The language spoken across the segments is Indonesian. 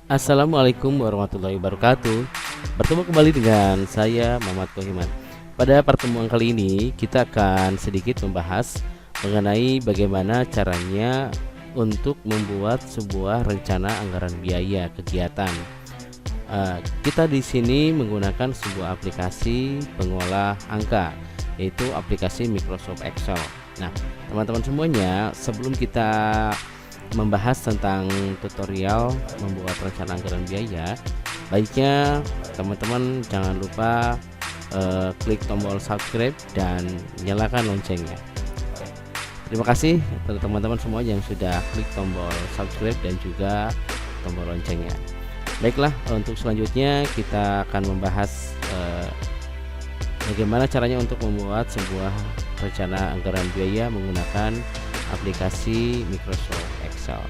Assalamualaikum warahmatullahi wabarakatuh. Bertemu kembali dengan saya Muhammad Kohiman. Pada pertemuan kali ini kita akan sedikit membahas mengenai bagaimana caranya untuk membuat sebuah rencana anggaran biaya kegiatan. Kita di sini menggunakan sebuah aplikasi pengolah angka, yaitu aplikasi Microsoft Excel. Nah, teman-teman semuanya, sebelum kita membahas tentang tutorial membuat rencana anggaran biaya, baiknya teman-teman jangan lupa klik tombol subscribe dan nyalakan loncengnya. Terima kasih kepada teman-teman semua yang sudah klik tombol subscribe dan juga tombol loncengnya. Baiklah, untuk selanjutnya kita akan membahas bagaimana caranya untuk membuat sebuah rencana anggaran biaya menggunakan aplikasi Microsoft Excel.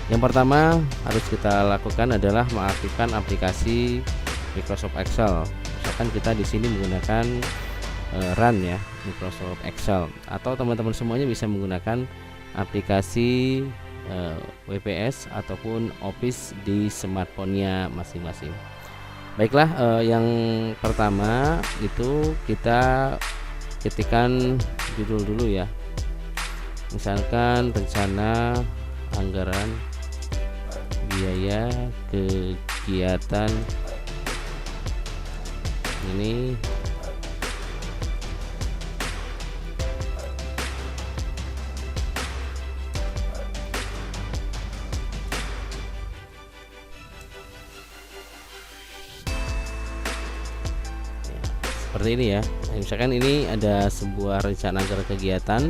Yang pertama harus kita lakukan adalah mengaktifkan aplikasi Microsoft Excel. Misalkan kita di sini menggunakan Run ya, Microsoft Excel, atau teman-teman semuanya bisa menggunakan aplikasi WPS ataupun Office di smartphone-nya masing-masing. Baiklah, yang pertama itu kita ketikkan judul dulu ya. Misalkan rencana anggaran biaya kegiatan ini seperti ini ya. Misalkan ini ada sebuah rencana anggaran kegiatan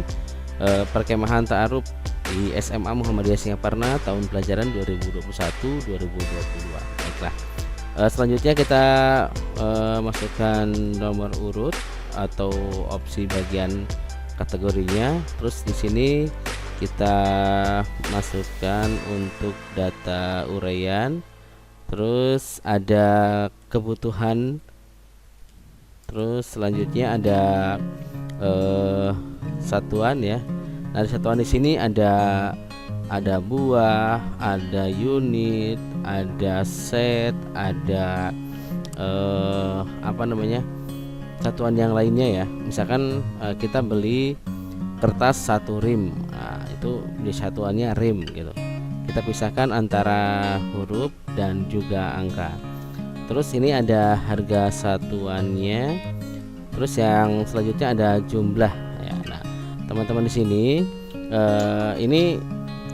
perkemahan ta'aruf di SMA Muhammadiyah Singaparna tahun pelajaran 2021-2022. Baiklah, selanjutnya kita masukkan nomor urut atau opsi bagian kategorinya. Terus di sini kita masukkan untuk data uraian, terus ada kebutuhan, terus selanjutnya ada satuan ya. Nah, satuan di sini ada buah, ada unit, ada set, ada satuan yang lainnya ya. Misalkan kita beli kertas 1 rim, nah, itu di satuannya rim gitu. Kita pisahkan antara huruf dan juga angka. Terus ini ada harga satuannya. Terus yang selanjutnya ada jumlah ya. Nah, teman-teman di sini ini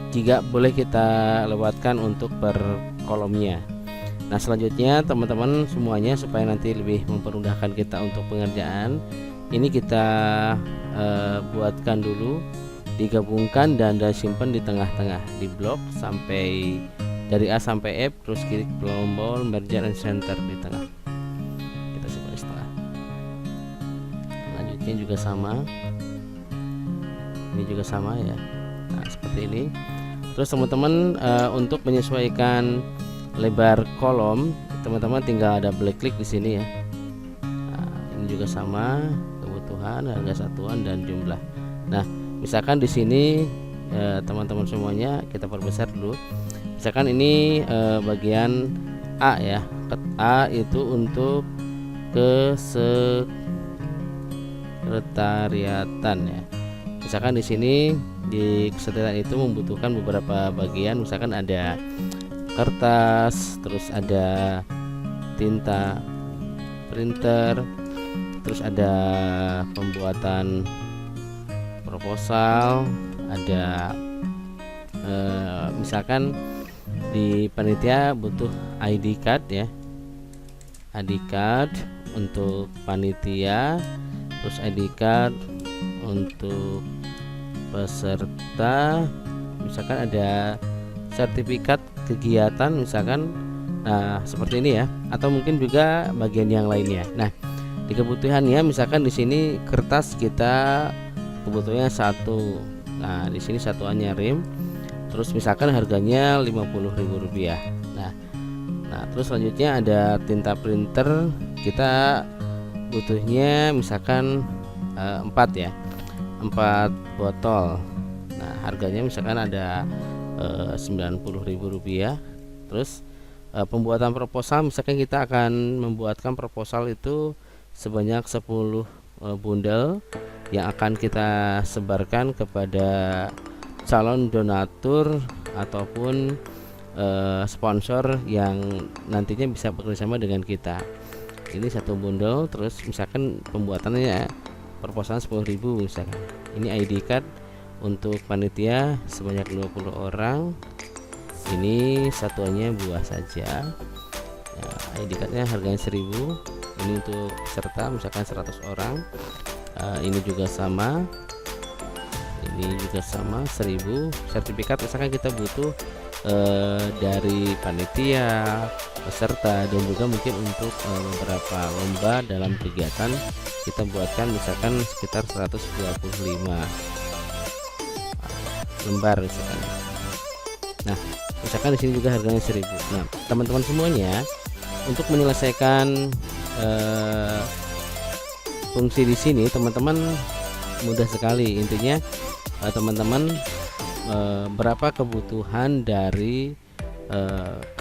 juga boleh kita lewatkan untuk per kolomnya. Nah, selanjutnya teman-teman semuanya, supaya nanti lebih mempermudahkan kita untuk pengerjaan, ini kita buatkan dulu, digabungkan dan disimpan di tengah-tengah, di blok sampai dari A sampai F, terus klik tombol merge and center di tengah. Kita simpan di setengah. Selanjutnya juga sama, ini juga sama ya. Nah, seperti ini. Terus teman-teman untuk menyesuaikan lebar kolom, teman-teman tinggal double klik di sini ya. Nah, ini juga sama, kebutuhan, harga satuan dan jumlah. Nah, misalkan di sini teman-teman semuanya kita perbesar dulu. Misalkan ini bagian A ya. A itu untuk kesekretariatan ya. Misalkan di sini di kesekretariatan itu membutuhkan beberapa bagian, misalkan ada kertas, terus ada tinta, printer, terus ada pembuatan proposal, ada misalkan di panitia butuh ID card ya, ID card untuk panitia, terus ID card untuk peserta, misalkan ada sertifikat kegiatan misalkan. Nah, seperti ini ya, atau mungkin juga bagian yang lainnya. Nah, di kebutuhannya misalkan di sini kertas kita kebutuhannya 1. Nah, di sini satuannya rim. Terus misalkan harganya Rp50.000. Nah, terus selanjutnya ada tinta printer, kita butuhnya misalkan 4 ya, 4 botol. Nah, harganya misalkan ada Rp90.000. Terus pembuatan proposal, misalkan kita akan membuatkan proposal itu sebanyak 10 bundel yang akan kita sebarkan kepada calon donatur ataupun sponsor yang nantinya bisa bekerjasama dengan kita. Ini satu bundel, terus misalkan pembuatannya proposal 10.000 misalkan. Ini ID card untuk panitia sebanyak 20 orang. Ini satuannya buah saja. Nah, ID cardnya harganya 1.000. Ini untuk peserta misalkan 100 orang. Ini juga sama. Ini juga sama 1.000. Sertifikat misalkan kita butuh dari panitia, peserta, dan juga mungkin untuk beberapa lomba dalam kegiatan kita buatkan misalkan sekitar 125 lembar misalkan. Nah, misalkan di sini juga harganya 1.000. Nah, teman-teman semuanya, untuk menyelesaikan fungsi di sini, teman-teman mudah sekali. Intinya teman-teman berapa kebutuhan dari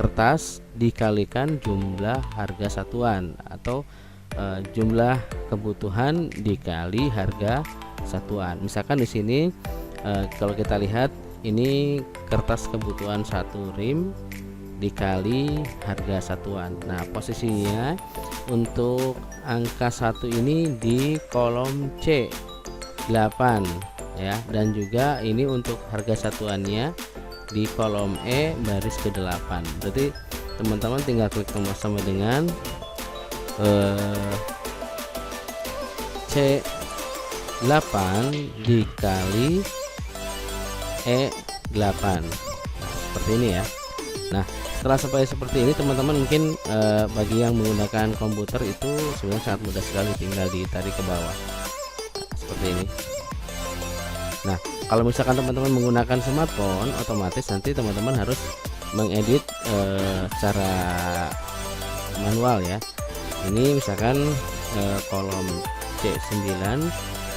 kertas dikalikan jumlah harga satuan, atau jumlah kebutuhan dikali harga satuan. Misalkan di sini kalau kita lihat, ini kertas kebutuhan 1 rim dikali harga satuan. Nah, posisinya untuk angka 1 ini di kolom C 8 ya, dan juga ini untuk harga satuannya di kolom E baris ke-8. Berarti teman-teman tinggal klik tombol sama dengan C8 dikali E8. Nah, seperti ini ya. Nah, setelah sampai seperti ini, teman-teman mungkin bagi yang menggunakan komputer itu sebenarnya sangat mudah sekali, tinggal ditarik ke bawah. Nah, seperti ini. Nah, kalau misalkan teman-teman menggunakan smartphone, otomatis nanti teman-teman harus mengedit secara manual ya. Ini misalkan kolom C9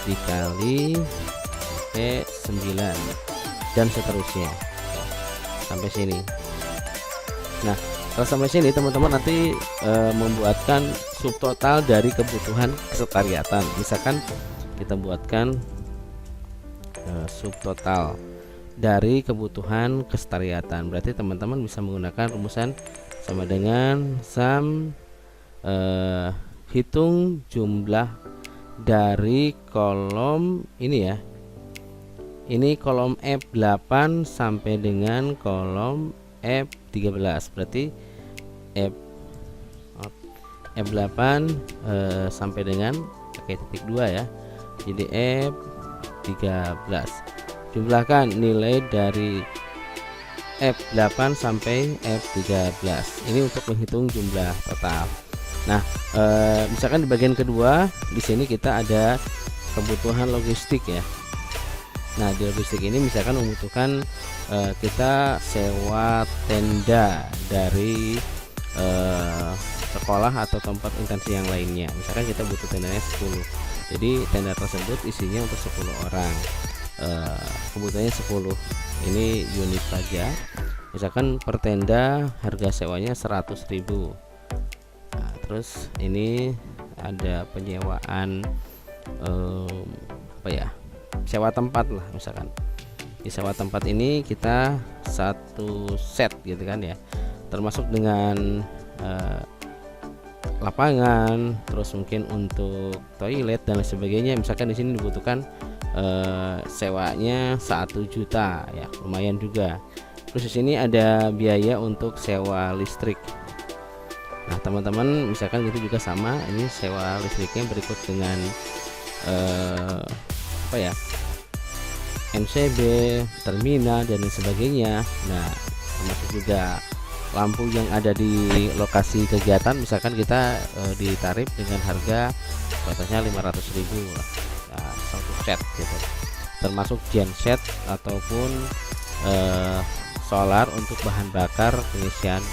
dikali E9 dan seterusnya sampai sini. Nah, kalau sampai sini teman-teman nanti membuatkan subtotal dari kebutuhan kesetariatan. Misalkan kita buatkan subtotal dari kebutuhan kesetariatan. Berarti teman-teman bisa menggunakan rumusan sama dengan sum hitung jumlah dari kolom ini ya. Ini kolom F8 sampai dengan kolom F13. Berarti F8 sampai dengan pakai titik 2 ya. Jadi F13. Jumlahkan nilai dari F8 sampai F13. Ini untuk menghitung jumlah total. Nah, misalkan di bagian kedua, di sini kita ada kebutuhan logistik ya. Nah, di logistik ini misalkan membutuhkan kita sewa tenda dari sekolah atau tempat instansi yang lainnya. Misalkan kita butuh tendanya 10. Jadi tenda tersebut isinya untuk 10 orang. Kebutuhannya 10. Ini unit saja. Misalkan per tenda harga sewanya 100.000. Nah, terus ini ada penyewaan apa ya? Sewa tempat lah misalkan. Di sewa tempat ini kita satu set gitu kan ya. Termasuk dengan lapangan, terus mungkin untuk toilet dan lain sebagainya. Misalkan di sini dibutuhkan sewanya 1 juta ya, lumayan juga. Terus di sini ada biaya untuk sewa listrik. Nah, teman-teman misalkan itu juga sama, ini sewa listriknya berikut dengan apa ya, MCB, terminal dan lain sebagainya. Nah, termasuk juga lampu yang ada di lokasi kegiatan. Misalkan kita ditarif dengan harga batasnya 500.000 nah, satu set gitu, termasuk genset ataupun solar untuk bahan bakar pengisian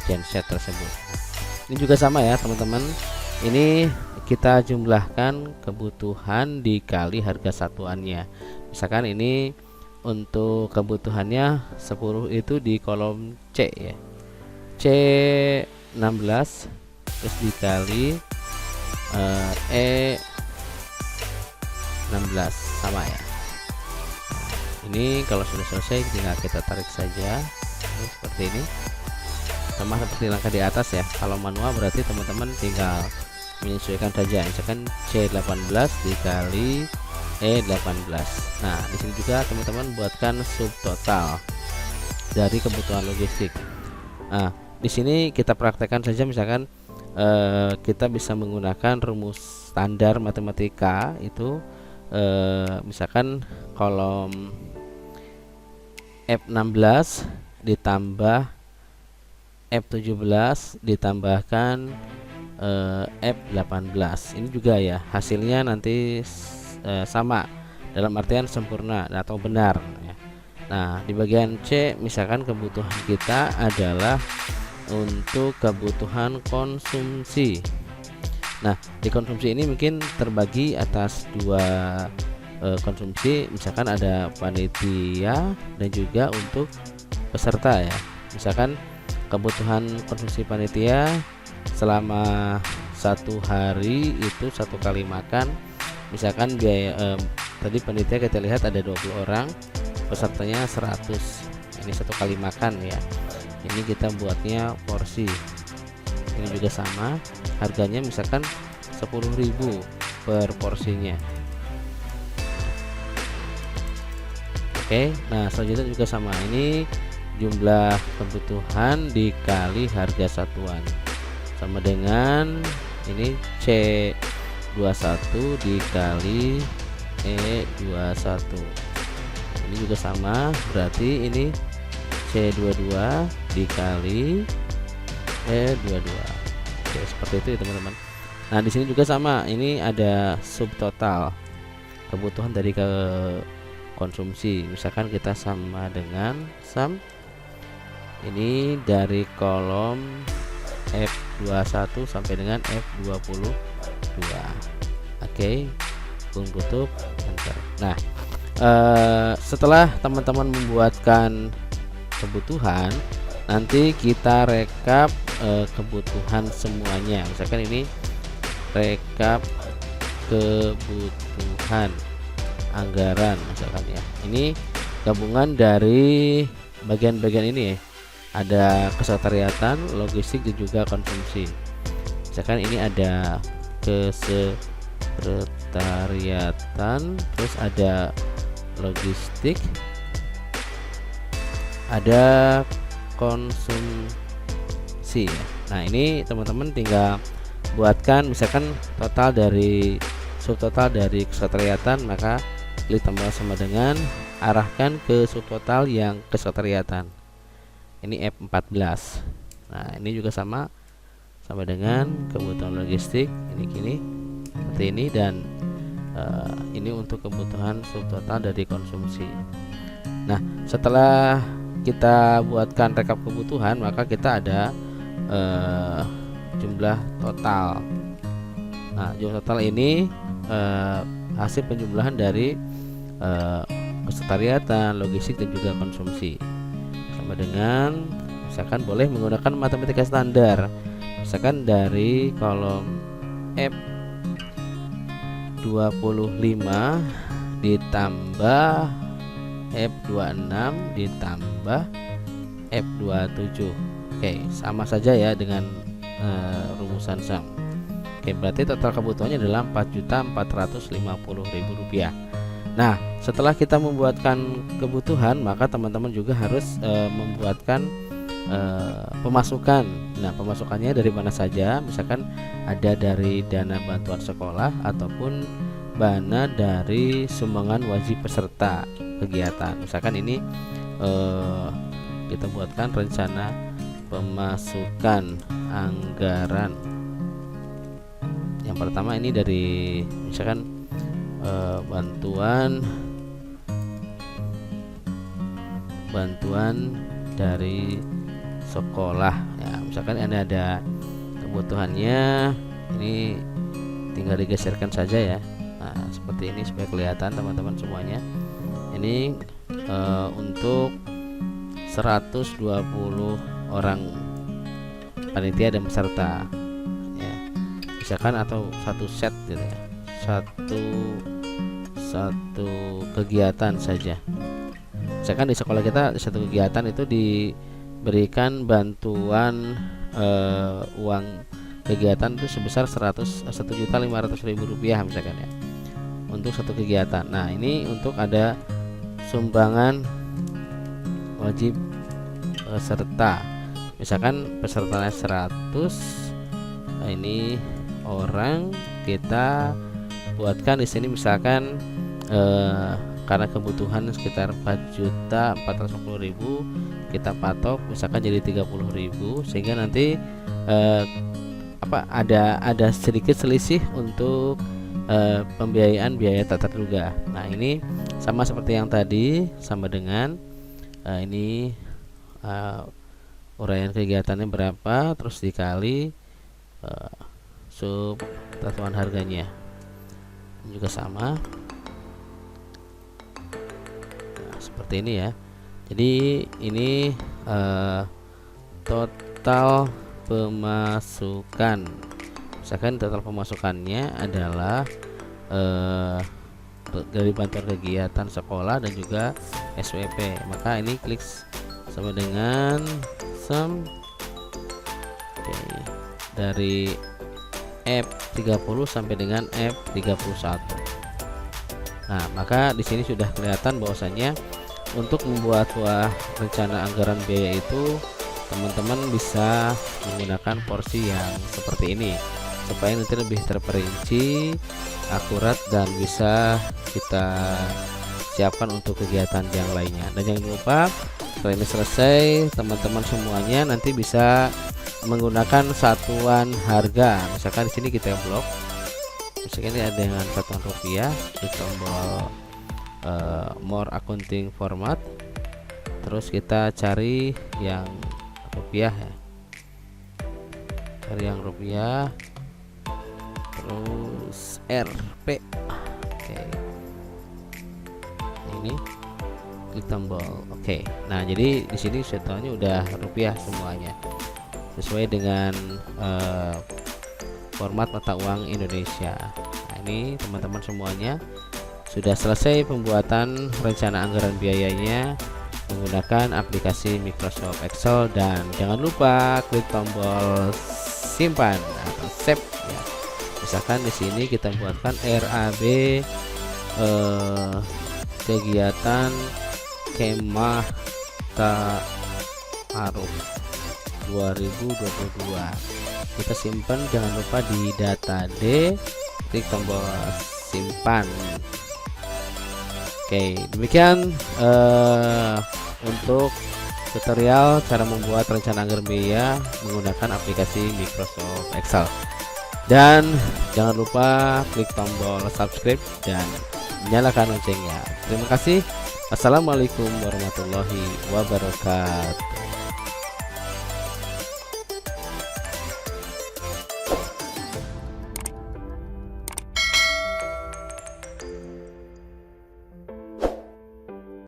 genset tersebut. Ini juga sama ya teman-teman, ini kita jumlahkan kebutuhan dikali harga satuannya. Misalkan ini untuk kebutuhannya 10 itu di kolom C ya. C16 terus dikali E16 sama ya. Ini kalau sudah selesai tinggal kita tarik saja. Ini seperti ini, sama seperti langkah di atas ya. Kalau manual berarti teman-teman tinggal menyesuaikan saja, misalkan C18 dikali E18. Nah, di sini juga teman-teman buatkan subtotal dari kebutuhan logistik. Nah, di sini kita praktekkan saja, misalkan kita bisa menggunakan rumus standar matematika itu, misalkan kolom F16 ditambah F17 ditambahkan F18. Ini juga ya hasilnya nanti sama, dalam artian sempurna atau benar ya. Nah, di bagian C misalkan kebutuhan kita adalah untuk kebutuhan konsumsi. Nah, di konsumsi ini mungkin terbagi atas dua konsumsi, misalkan ada panitia dan juga untuk peserta ya. Misalkan kebutuhan konsumsi panitia selama 1 hari itu 1 kali makan, misalkan biaya tadi panitia kita lihat ada 20 orang, pesertanya 100, ini 1 kali makan ya. Ini kita buatnya porsi, ini juga sama, harganya misalkan 10.000 per porsinya. Oke, nah selanjutnya juga sama, ini jumlah kebutuhan dikali harga satuan sama dengan ini C21 dikali E21. Ini juga sama, berarti ini C22 dikali E22. Oke, seperti itu ya teman-teman. Nah, di sini juga sama, ini ada subtotal kebutuhan dari konsumsi, misalkan kita sama dengan sum ini dari kolom F21 sampai dengan F22. Oke, tutup enter. Nah, setelah teman-teman membuatkan kebutuhan, nanti kita rekap kebutuhan semuanya. Misalkan ini rekap kebutuhan anggaran misalkan ya. Ini gabungan dari bagian-bagian ini ya. Ada kesekretariatan, logistik dan juga konsumsi. Misalkan ini ada kesekretariatan, terus ada logistik, ada konsumsi ya. Nah, ini teman-teman tinggal buatkan, misalkan total dari subtotal dari kesekretariatan, maka klik tambah sama dengan arahkan ke subtotal yang kesekretariatan. Ini F14. Nah, ini juga sama dengan kebutuhan logistik, ini gini seperti ini, dan ini untuk kebutuhan subtotal dari konsumsi. Nah, setelah kita buatkan rekap kebutuhan, maka kita ada jumlah total. Nah, jumlah total ini hasil penjumlahan dari kesekretariatan, logistik dan juga konsumsi. Sama dengan misalkan boleh menggunakan matematika standar, misalkan dari kolom F25 ditambah F26 ditambah F27. Oke, sama saja ya dengan rumusan sum. Oke, berarti total kebutuhannya adalah Rp4.450.000. Nah, setelah kita membuatkan kebutuhan, maka teman-teman juga harus membuatkan pemasukan. Nah, pemasukannya dari mana saja? Misalkan ada dari dana bantuan sekolah ataupun dana dari sumbangan wajib peserta kegiatan. Misalkan ini kita buatkan rencana pemasukan anggaran. Yang pertama ini dari misalkan bantuan dari sekolah ya, misalkan ini ada kebutuhannya, ini tinggal digeserkan saja ya. Nah, seperti ini supaya kelihatan teman-teman semuanya. Ini untuk 120 orang panitia dan peserta ya, misalkan, atau satu set gitu ya, satu kegiatan saja. Misalkan di sekolah kita satu kegiatan itu diberikan bantuan uang kegiatan itu sebesar 1.500.000 rupiah misalkan ya, untuk satu kegiatan. Nah, ini untuk ada sumbangan wajib peserta. Misalkan pesertanya 100, nah ini orang, kita buatkan di sini misalkan karena kebutuhan sekitar 4.450.000, kita patok misalkan jadi 30.000, sehingga nanti ada sedikit selisih untuk pembiayaan biaya tak terduga. Nah, ini sama seperti yang tadi, sama dengan ini uraian kegiatannya berapa, terus dikali sub satuan harganya, ini juga sama. Nah, seperti ini ya. Jadi ini total pemasukan. Misalkan total pemasukannya adalah dari bantuan kegiatan sekolah dan juga SWP, maka ini klik sama dengan sum dari F30 sampai dengan F31. Nah, maka di sini sudah kelihatan bahwasanya untuk membuat rencana anggaran biaya itu teman-teman bisa menggunakan porsi yang seperti ini supaya nanti lebih terperinci, akurat, dan bisa kita siapkan untuk kegiatan yang lainnya. Dan jangan lupa setelah ini selesai, teman-teman semuanya nanti bisa menggunakan satuan harga. Misalkan di sini kita blok, misalkan ini ada dengan satuan rupiah, klik tombol more accounting format, terus kita cari yang rupiah ya, cari yang rupiah, terus RP. Oke, ini klik tombol oke. Nah, jadi di sini setelahnya udah rupiah semuanya sesuai dengan format mata uang Indonesia. Nah, ini teman-teman semuanya sudah selesai pembuatan rencana anggaran biayanya menggunakan aplikasi Microsoft Excel, dan jangan lupa klik tombol simpan atau save ya. Misalkan di sini kita buatkan RAB kegiatan kemah ta'aruf 2022. Kita simpan, jangan lupa di data D, klik tombol simpan. Oke, demikian untuk tutorial cara membuat rencana anggaran biaya menggunakan aplikasi Microsoft Excel. Dan jangan lupa klik tombol subscribe dan nyalakan loncengnya. Terima kasih. Assalamualaikum warahmatullahi wabarakatuh.